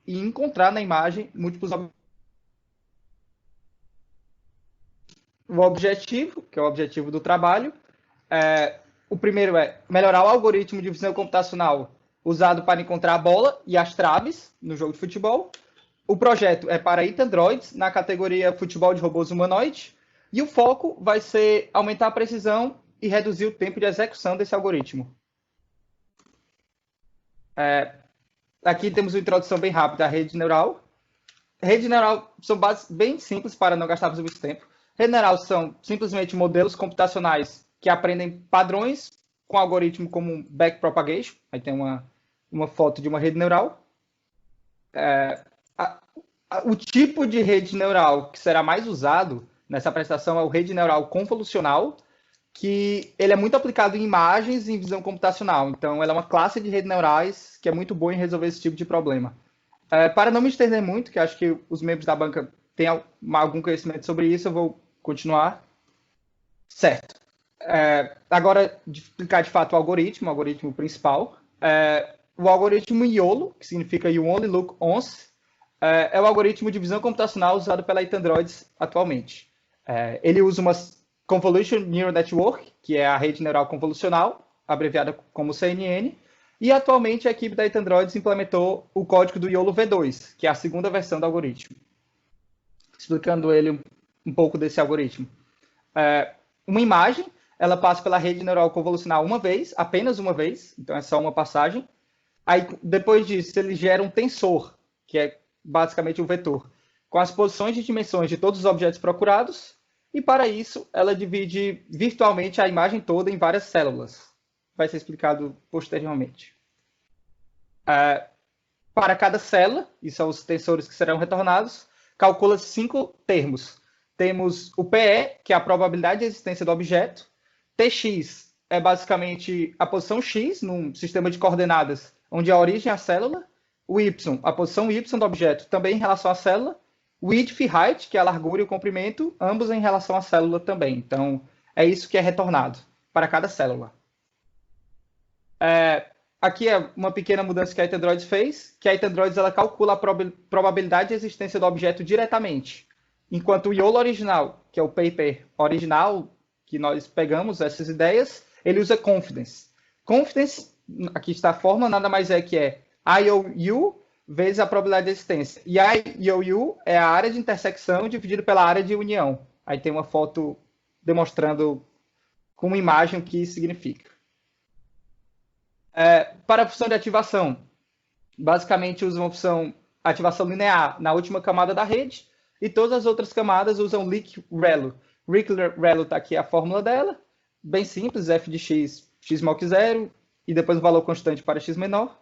e encontrar na imagem múltiplos objetos. O objetivo, que é o objetivo do trabalho, o primeiro é melhorar o algoritmo de visão computacional usado para encontrar a bola e as traves no jogo de futebol. O projeto é para IT Androids, na categoria Futebol de Robôs Humanoides, e o foco vai ser aumentar a precisão e reduzir o tempo de execução desse algoritmo. Aqui temos uma introdução bem rápida à rede neural. Rede neural são bases bem simples para não gastarmos muito tempo. Rede neural são simplesmente modelos computacionais que aprendem padrões com algoritmo como backpropagation. Aí tem uma foto de uma rede neural. O tipo de rede neural que será mais usado nessa apresentação é o rede neural convolucional, que ele é muito aplicado em imagens e em visão computacional. Então, ela é uma classe de redes neurais que é muito boa em resolver esse tipo de problema. Para não me estender muito, que acho que os membros da banca têm algum conhecimento sobre isso, eu vou continuar. Certo. Agora, de explicar de fato o algoritmo principal. O algoritmo YOLO, que significa You Only Look Once, é o algoritmo de visão computacional usado pela IT Androids atualmente. Ele usa uma Convolution Neural Network, que é a rede neural convolucional, abreviada como CNN, e atualmente a equipe da IT Androids implementou o código do YOLO V2, que é a segunda versão do algoritmo. Explicando ele um pouco desse algoritmo. Uma imagem, ela passa pela rede neural convolucional uma vez, apenas uma vez, então é só uma passagem. Aí, depois disso, ele gera um tensor, que é basicamente um vetor, com as posições e dimensões de todos os objetos procurados, e para isso ela divide virtualmente a imagem toda em várias células. Vai ser explicado posteriormente. Para cada célula, e são os tensores que serão retornados, calcula 5 termos. Temos o PE, que é a probabilidade de existência do objeto. TX é basicamente a posição X num sistema de coordenadas, onde a origem é a célula. O Y, a posição Y do objeto, também em relação à célula. Width e height, que é a largura e o comprimento, ambos em relação à célula também. Então, é isso que é retornado para cada célula. Aqui é uma pequena mudança que a IT Androids fez, que a IT Androids ela calcula a probabilidade de existência do objeto diretamente, enquanto o YOLO original, que é o paper original, que nós pegamos essas ideias, ele usa confidence. Confidence, aqui está a fórmula, nada mais é que é IOU vezes a probabilidade de existência. E IOU é a área de intersecção dividido pela área de união. Aí tem uma foto demonstrando com uma imagem o que isso significa. Para a função de ativação, basicamente usa uma função ativação linear na última camada da rede, e todas as outras camadas usam lic-relu. Lic-relu está aqui a fórmula dela, bem simples, f de x, x maior que zero, e depois um valor constante para x menor.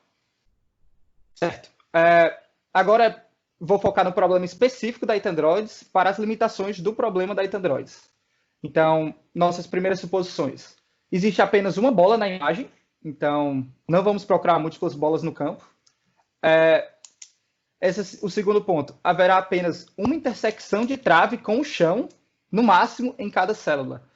Certo. Agora vou focar no problema específico da IT Androids para as limitações do problema da IT Androids. Então, nossas primeiras suposições. Existe apenas uma bola na imagem, então não vamos procurar múltiplas bolas no campo. Esse é o segundo ponto. Haverá apenas uma intersecção de trave com o chão, no máximo, em cada célula.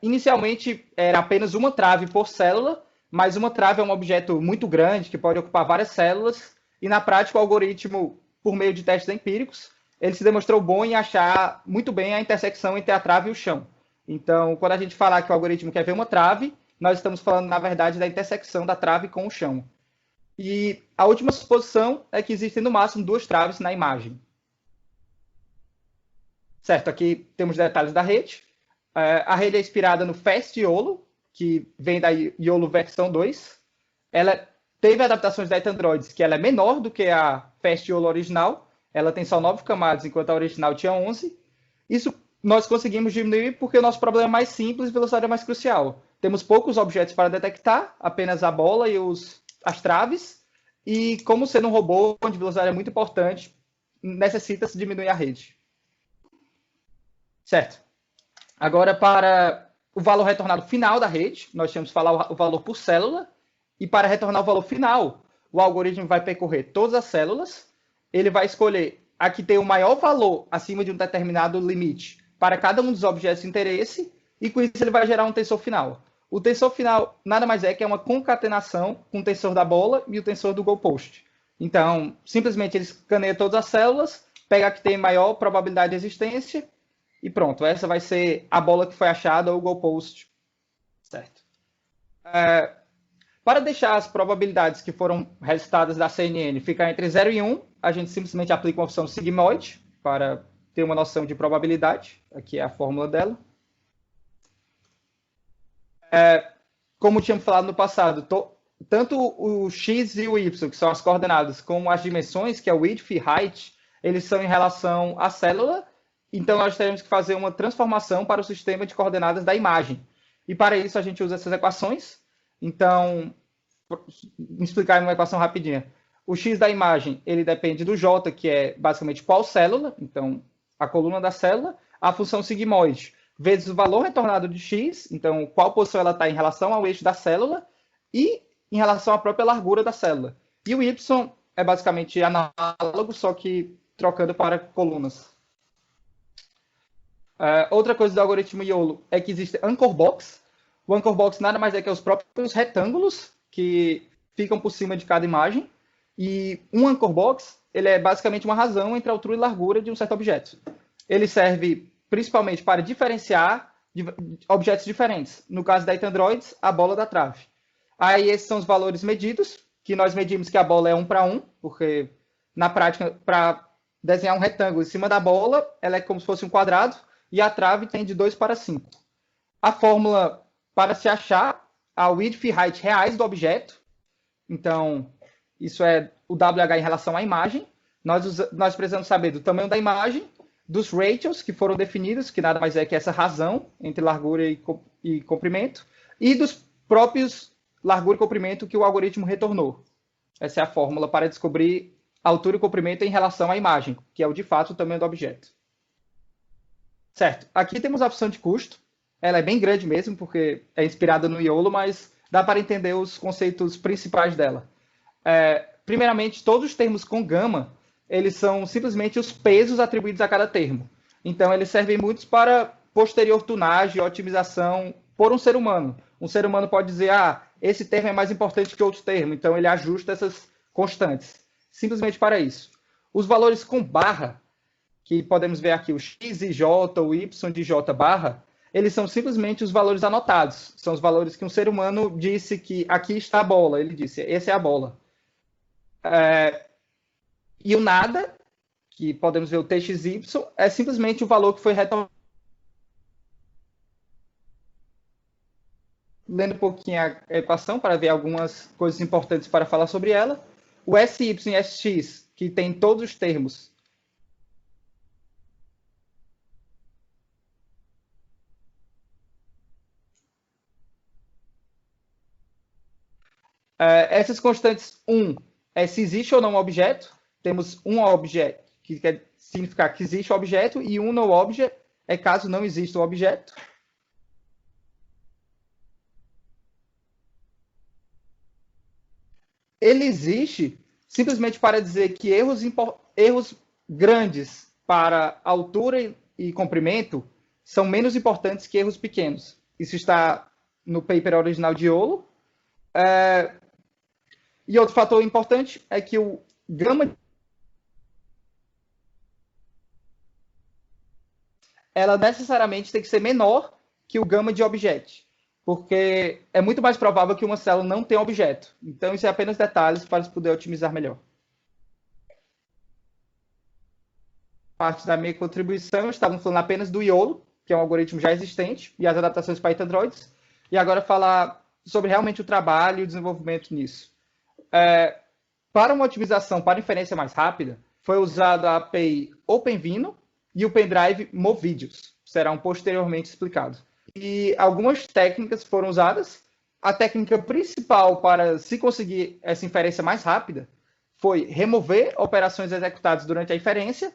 Inicialmente, era apenas uma trave por célula, mas uma trave é um objeto muito grande, que pode ocupar várias células, e na prática o algoritmo, por meio de testes empíricos, ele se demonstrou bom em achar muito bem a intersecção entre a trave e o chão. Então, quando a gente falar que o algoritmo quer ver uma trave, nós estamos falando, na verdade, da intersecção da trave com o chão. E a última suposição é que existem no máximo 2 traves na imagem. Certo, aqui temos detalhes da rede. A rede é inspirada no Fast YOLO, que vem da YOLO versão 2. Ela teve adaptações da IT Androids, que ela é menor do que a Fast YOLO original. Ela tem só 9 camadas, enquanto a original tinha 11. Isso nós conseguimos diminuir porque o nosso problema é mais simples e velocidade é mais crucial. Temos poucos objetos para detectar, apenas a bola e as traves, e como ser um robô onde velocidade é muito importante, necessita-se diminuir a rede. Certo. Agora, para o valor retornado final da rede, nós temos que falar o valor por célula, e para retornar o valor final, o algoritmo vai percorrer todas as células, ele vai escolher a que tem o maior valor acima de um determinado limite para cada um dos objetos de interesse, e com isso ele vai gerar um tensor final. O tensor final nada mais é que é uma concatenação com o tensor da bola e o tensor do goalpost. Então, simplesmente ele escaneia todas as células, pega a que tem maior probabilidade de existência e pronto. Essa vai ser a bola que foi achada ou o goalpost, certo? Para deixar as probabilidades que foram resultadas da CNN ficar entre 0 e 1, a gente simplesmente aplica uma função sigmoide para ter uma noção de probabilidade. Aqui é a fórmula dela. Como tínhamos falado no passado, tanto o x e o y, que são as coordenadas, como as dimensões, que é o width e height, eles são em relação à célula. Então, nós teremos que fazer uma transformação para o sistema de coordenadas da imagem. E para isso, a gente usa essas equações. Então, vou explicar uma equação rapidinha. O x da imagem, ele depende do j, que é basicamente qual célula, então, a coluna da célula, a função sigmoide, vezes o valor retornado de x, então, qual posição ela está em relação ao eixo da célula, e em relação à própria largura da célula. E o y é basicamente análogo, só que trocando para colunas. Outra coisa do algoritmo YOLO é que existe anchor box. O anchor box nada mais é que os próprios retângulos que ficam por cima de cada imagem. E um anchor box, ele é basicamente uma razão entre a altura e largura de um certo objeto. Ele serve principalmente para diferenciar objetos diferentes. No caso da Androids, a bola da trave. Aí esses são os valores medidos, que nós medimos que a bola é 1 para 1, porque na prática, para desenhar um retângulo em cima da bola, ela é como se fosse um quadrado, e a trave tem de 2 para 5. A fórmula para se achar a width e height reais do objeto, então, isso é o WH em relação à imagem. Nós precisamos saber do tamanho da imagem, dos ratios que foram definidos, que nada mais é que essa razão entre largura e comprimento, e dos próprios largura e comprimento que o algoritmo retornou. Essa é a fórmula para descobrir a altura e comprimento em relação à imagem, que é o de fato o tamanho do objeto. Certo, aqui temos a opção de custo. Ela é bem grande mesmo, porque é inspirada no YOLO, mas dá para entender os conceitos principais dela. Primeiramente, todos os termos com gama, eles são simplesmente os pesos atribuídos a cada termo. Então, eles servem muito para posterior tunagem, otimização por um ser humano. Um ser humano pode dizer, esse termo é mais importante que outro termo, então ele ajusta essas constantes. Simplesmente para isso. Os valores com barra, que podemos ver aqui, o x e j, o y de j barra, eles são simplesmente os valores anotados. São os valores que um ser humano disse que aqui está a bola. Ele disse, essa é a bola. E o nada, que podemos ver o txy, é simplesmente o valor que foi retornado. Lendo um pouquinho a equação para ver algumas coisas importantes para falar sobre ela. O sy e sx, que tem todos os termos. Essas constantes 1 é se existe ou não um objeto. Temos um objeto, que quer significar que existe o objeto, e um no object é caso não exista o objeto. Ele existe simplesmente para dizer que erros grandes para altura e comprimento são menos importantes que erros pequenos. Isso está no paper original de YOLO. E outro fator importante é que o gama ela necessariamente tem que ser menor que o gama de objeto, porque é muito mais provável que uma célula não tenha objeto. Então, isso é apenas detalhes para se poder otimizar melhor. Parte da minha contribuição, estávamos falando apenas do YOLO, que é um algoritmo já existente, e as adaptações para Androids, e agora falar sobre realmente o trabalho e o desenvolvimento nisso. Para uma otimização para inferência mais rápida, foi usada a API OpenVINO e o pendrive Movideos. Serão posteriormente explicados. E algumas técnicas foram usadas. A técnica principal para se conseguir essa inferência mais rápida foi remover operações executadas durante a inferência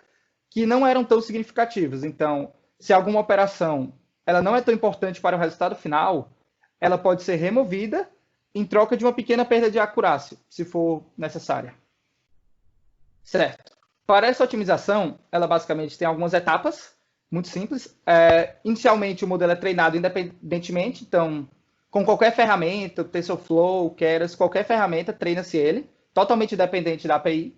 que não eram tão significativas. Então, se alguma operação ela não é tão importante para o resultado final, ela pode ser removida em troca de uma pequena perda de acurácia, se for necessária. Certo. Para essa otimização, ela basicamente tem algumas etapas, muito simples. Inicialmente, o modelo é treinado independentemente, então, com qualquer ferramenta, TensorFlow, Keras, qualquer ferramenta, treina-se ele. totalmente dependente da API.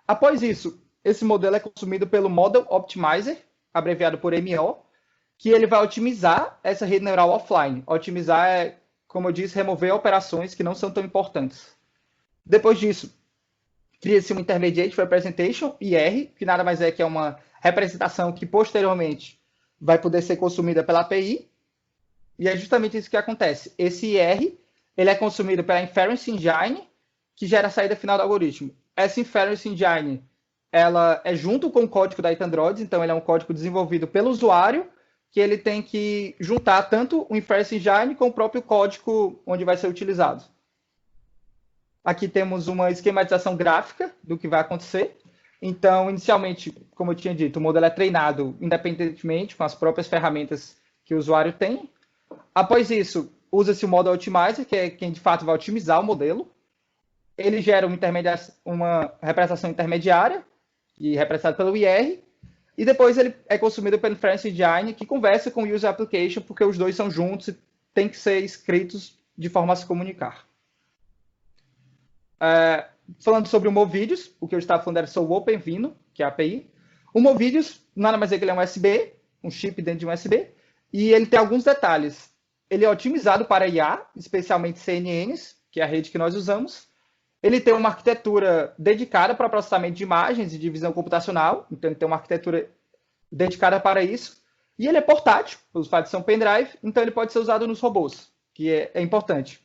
Após isso, esse modelo é consumido pelo Model Optimizer, abreviado por MO, que ele vai otimizar essa rede neural offline. Otimizar é, como eu disse, remover operações que não são tão importantes. Depois disso, cria-se um Intermediate Representation, IR, que nada mais é que uma representação que posteriormente vai poder ser consumida pela API. E é justamente isso que acontece. Esse IR ele é consumido pela Inference Engine, que gera a saída final do algoritmo. Essa Inference Engine ela é junto com o código da Android, então ele é um código desenvolvido pelo usuário, que ele tem que juntar tanto o Inference Engine com o próprio código onde vai ser utilizado. Aqui temos uma esquematização gráfica do que vai acontecer. Então, inicialmente, como eu tinha dito, o modelo é treinado independentemente com as próprias ferramentas que o usuário tem. Após isso, usa-se o Model Optimizer, que é quem de fato vai otimizar o modelo. Ele gera uma representação intermediária, e representado pelo IR, e depois ele é consumido pelo Inference Engine, que conversa com o User Application, porque os dois são juntos e têm que ser escritos de forma a se comunicar. Falando sobre o Movideos, o que eu estava falando era sobre o OpenVINO, que é a API. O Movideos, nada mais é que ele é um USB, um chip dentro de um USB, e ele tem alguns detalhes. Ele é otimizado para IA, especialmente CNNs, que é a rede que nós usamos. Ele tem uma arquitetura dedicada para processamento de imagens e de visão computacional, então ele tem uma arquitetura dedicada para isso. E ele é portátil, os fatos são pendrive, então ele pode ser usado nos robôs, que é importante.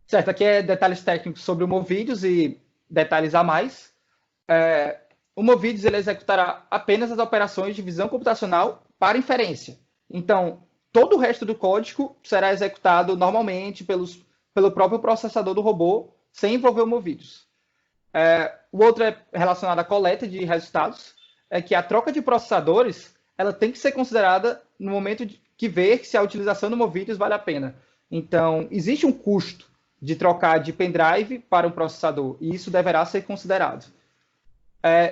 Certo, aqui é detalhes técnicos sobre o Movideos e detalhes a mais. O Movideos ele executará apenas as operações de visão computacional para inferência. Então, todo o resto do código será executado normalmente pelo próprio processador do robô, sem envolver o Movideos. O outro é relacionado à coleta de resultados, é que a troca de processadores ela tem que ser considerada no momento que ver se a utilização do Movideos vale a pena. Então, existe um custo de trocar de pendrive para um processador, e isso deverá ser considerado.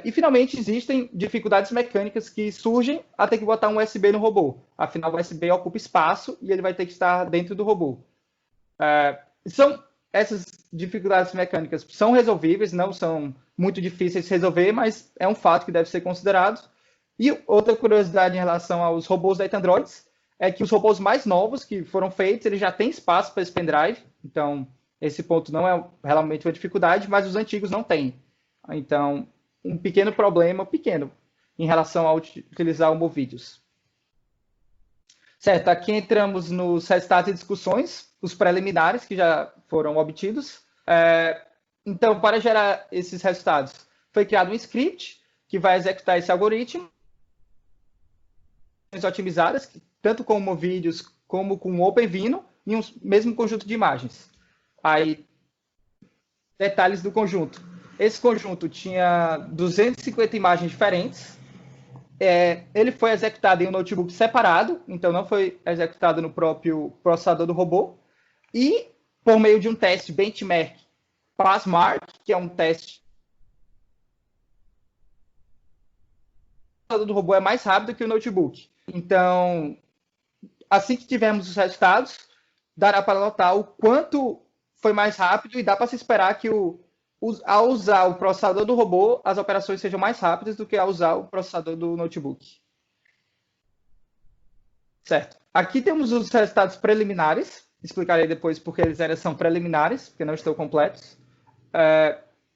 E, finalmente, existem dificuldades mecânicas que surgem a ter que botar um USB no robô. Afinal, o USB ocupa espaço e ele vai ter que estar dentro do robô. Essas dificuldades mecânicas são resolvíveis, não são muito difíceis de resolver, mas é um fato que deve ser considerado. E outra curiosidade em relação aos robôs da Android é que os robôs mais novos que foram feitos, eles já têm espaço para esse pendrive, então esse ponto não é realmente uma dificuldade, mas os antigos não têm. Então, um pequeno problema, em relação a utilizar o Movideos. Certo, aqui entramos nos resultados e discussões, os preliminares que já foram obtidos. Então, para gerar esses resultados, foi criado um script que vai executar esse algoritmo, otimizadas, tanto com o Movideos como com o OpenVINO, em um mesmo conjunto de imagens. Aí, detalhes do conjunto. Esse conjunto tinha 250 imagens diferentes. Ele foi executado em um notebook separado, então não foi executado no próprio processador do robô. E, por meio de um teste benchmark PassMark, que é um teste, o processador do robô é mais rápido que o notebook. Então, assim que tivermos os resultados, dará para notar o quanto foi mais rápido e dá para se esperar que ao usar o processador do robô, as operações sejam mais rápidas do que ao usar o processador do notebook. Certo. Aqui temos os resultados preliminares. Explicarei depois porque eles ainda são preliminares, porque não estão completos.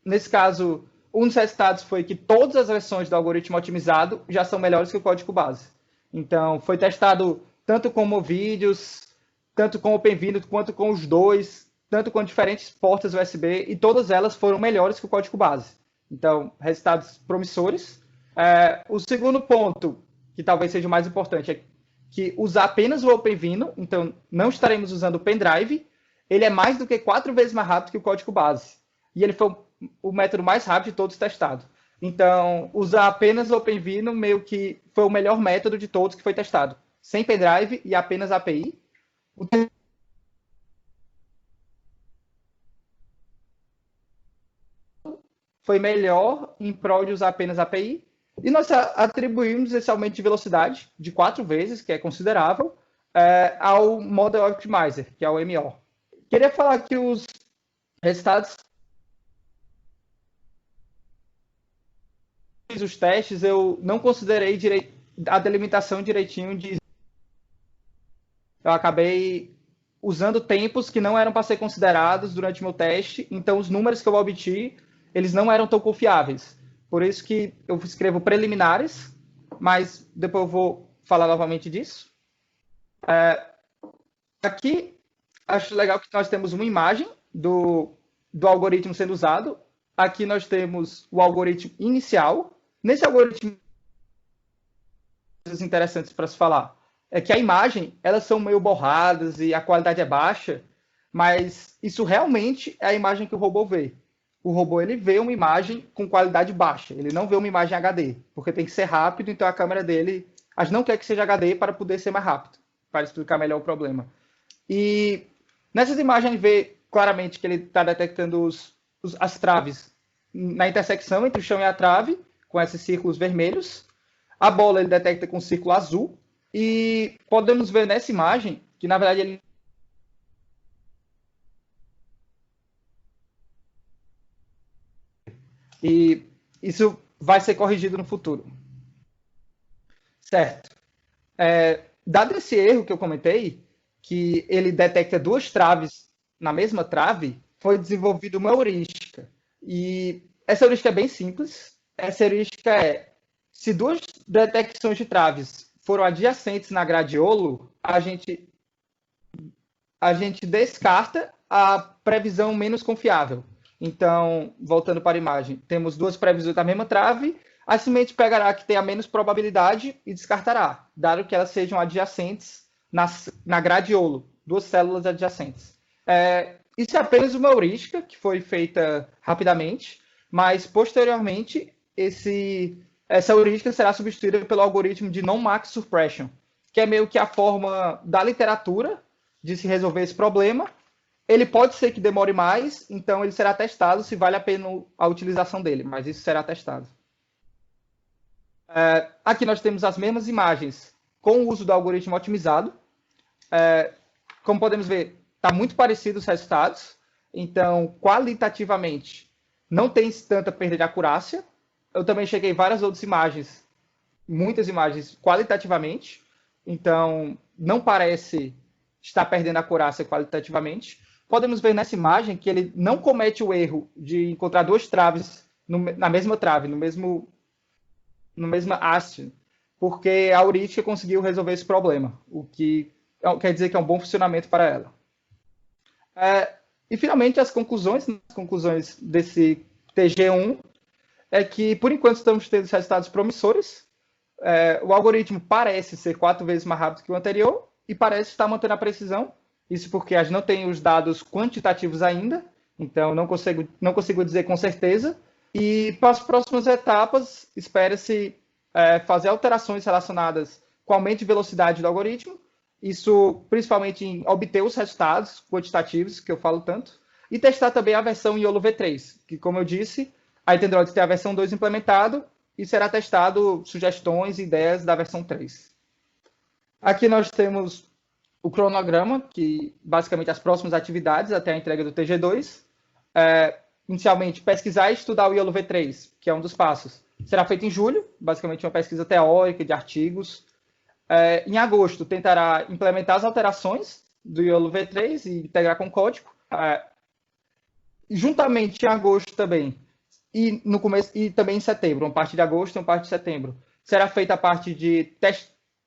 Nesse caso, um dos resultados foi que todas as versões do algoritmo otimizado já são melhores que o código base. Então, foi testado tanto com Movideos, tanto com OpenVINO, quanto com os dois, tanto com diferentes portas USB, e todas elas foram melhores que o código base. Então, resultados promissores. O segundo ponto, que talvez seja o mais importante, é que usar apenas o OpenVINO, então não estaremos usando o pendrive, ele é mais do que 4 vezes mais rápido que o código base. E ele foi o método mais rápido de todos testados. Então, usar apenas o OpenVINO meio que foi o melhor método de todos que foi testado. Sem pendrive e apenas API. Foi melhor em prol de usar apenas API. E nós atribuímos esse aumento de velocidade de 4 vezes, que é considerável, ao Model Optimizer, que é o MO. Queria falar que os Resultados, os testes, eu não considerei a delimitação direitinho de... Eu acabei usando tempos que não eram para ser considerados durante o meu teste, então os números que eu obti, eles não eram tão confiáveis. Por isso que eu escrevo preliminares, mas depois eu vou falar novamente disso. Aqui, acho legal que nós temos uma imagem do algoritmo sendo usado. Aqui nós temos o algoritmo inicial. Nesse algoritmo, coisas interessantes para se falar é que a imagem, elas são meio borradas e a qualidade é baixa, mas isso realmente é a imagem que o robô vê. O robô, ele vê uma imagem com qualidade baixa, ele não vê uma imagem HD, porque tem que ser rápido, então a câmera dele, a gente não quer que seja HD para poder ser mais rápido, para explicar melhor o problema. E nessas imagens a gente vê claramente que ele está detectando as traves na intersecção entre o chão e a trave, com esses círculos vermelhos. A bola ele detecta com um círculo azul. E podemos ver nessa imagem que, na verdade, ele... E isso vai ser corrigido no futuro. Certo. Dado esse erro que eu comentei, que ele detecta duas traves na mesma trave, foi desenvolvida uma heurística. E essa heurística é bem simples. Essa heurística é, se duas detecções de traves foram adjacentes na gradiolo, a gente descarta a previsão menos confiável. Então, voltando para a imagem, temos duas previsões da mesma trave, a semente pegará a que tem a menos probabilidade e descartará, dado que elas sejam adjacentes na gradiolo, duas células adjacentes. Isso é apenas uma heurística que foi feita rapidamente, mas posteriormente essa heurística será substituída pelo algoritmo de non-max suppression, que é meio que a forma da literatura de se resolver esse problema. Ele pode ser que demore mais, então ele será testado se vale a pena a utilização dele, mas isso será testado. Aqui nós temos as mesmas imagens com o uso do algoritmo otimizado. Como podemos ver, está muito parecido os resultados. Então, qualitativamente, não tem tanta perda de acurácia. Eu também cheguei várias outras imagens, muitas imagens qualitativamente. Então, não parece estar perdendo a acurácia qualitativamente. Podemos ver nessa imagem que ele não comete o erro de encontrar duas traves na mesma trave, no mesmo haste, porque a heurística conseguiu resolver esse problema, o que quer dizer que é um bom funcionamento para ela. E, finalmente, as conclusões desse TG1 é que, por enquanto, estamos tendo resultados promissores. O algoritmo parece ser 4 vezes mais rápido que o anterior e parece estar mantendo a precisão. Isso porque a gente não tem os dados quantitativos ainda, então não consigo dizer com certeza. E para as próximas etapas, espera-se fazer alterações relacionadas com o aumento de velocidade do algoritmo, isso principalmente em obter os resultados quantitativos, que eu falo tanto, e testar também a versão YOLO V3, que, como eu disse, a Android tem a versão 2 implementado e será testado sugestões e ideias da versão 3. Aqui nós temos o cronograma, que basicamente as próximas atividades até a entrega do TG2. Inicialmente, pesquisar e estudar o YOLO V3, que é um dos passos. Será feito em julho, basicamente uma pesquisa teórica de artigos. Em agosto, tentará implementar as alterações do YOLO V3 e integrar com código. Juntamente em agosto também, e também em setembro, uma parte de agosto e uma parte de setembro, será feita a parte de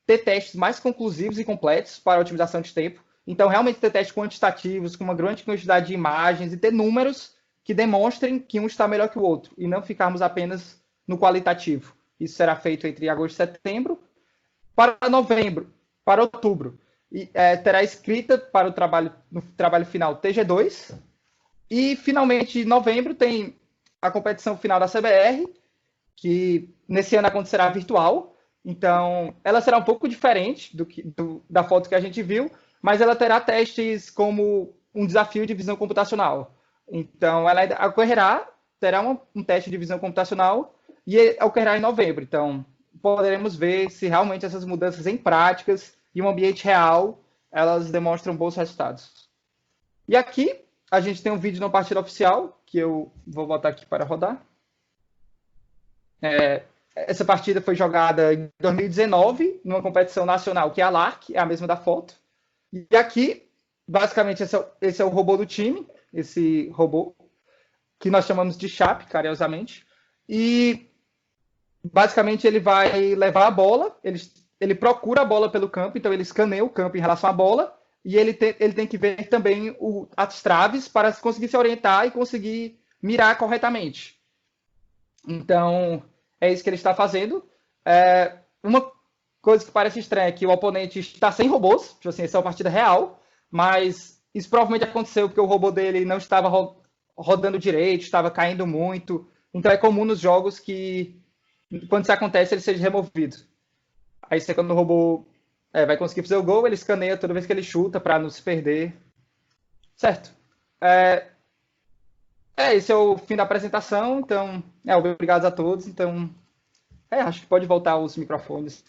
ter testes mais conclusivos e completos para a otimização de tempo. Então, realmente ter testes quantitativos, com uma grande quantidade de imagens e ter números que demonstrem que um está melhor que o outro, e não ficarmos apenas no qualitativo. Isso será feito entre agosto e setembro. Para novembro, para outubro, terá escrita para no trabalho final TG2. E, finalmente, em novembro, tem a competição final da CBR, que nesse ano acontecerá virtual. Então, ela será um pouco diferente da foto que a gente viu, mas ela terá testes como um desafio de visão computacional. Então, ela terá um teste de visão computacional e ocorrerá em novembro. Então, poderemos ver se realmente essas mudanças em práticas e um ambiente real, elas demonstram bons resultados. E aqui, a gente tem um vídeo na partida oficial, que eu vou botar aqui para rodar. Essa partida foi jogada em 2019, numa competição nacional, que é a LARC, é a mesma da foto. E aqui, basicamente, esse é o robô do time, esse robô, que nós chamamos de Chape, carinhosamente. E, basicamente, ele vai levar a bola, ele procura a bola pelo campo, então ele escaneia o campo em relação à bola, e ele tem que ver também as traves para conseguir se orientar e conseguir mirar corretamente. Então, é isso que ele está fazendo. Uma coisa que parece estranha é que o oponente está sem robôs, tipo assim, essa é uma partida real, mas isso provavelmente aconteceu porque o robô dele não estava rodando direito, estava caindo muito. Então é comum nos jogos que, quando isso acontece, ele seja removido. Aí você, quando o robô vai conseguir fazer o gol, ele escaneia toda vez que ele chuta para não se perder. Certo. Esse é o fim da apresentação, então, obrigado a todos. Então, acho que pode voltar os microfones.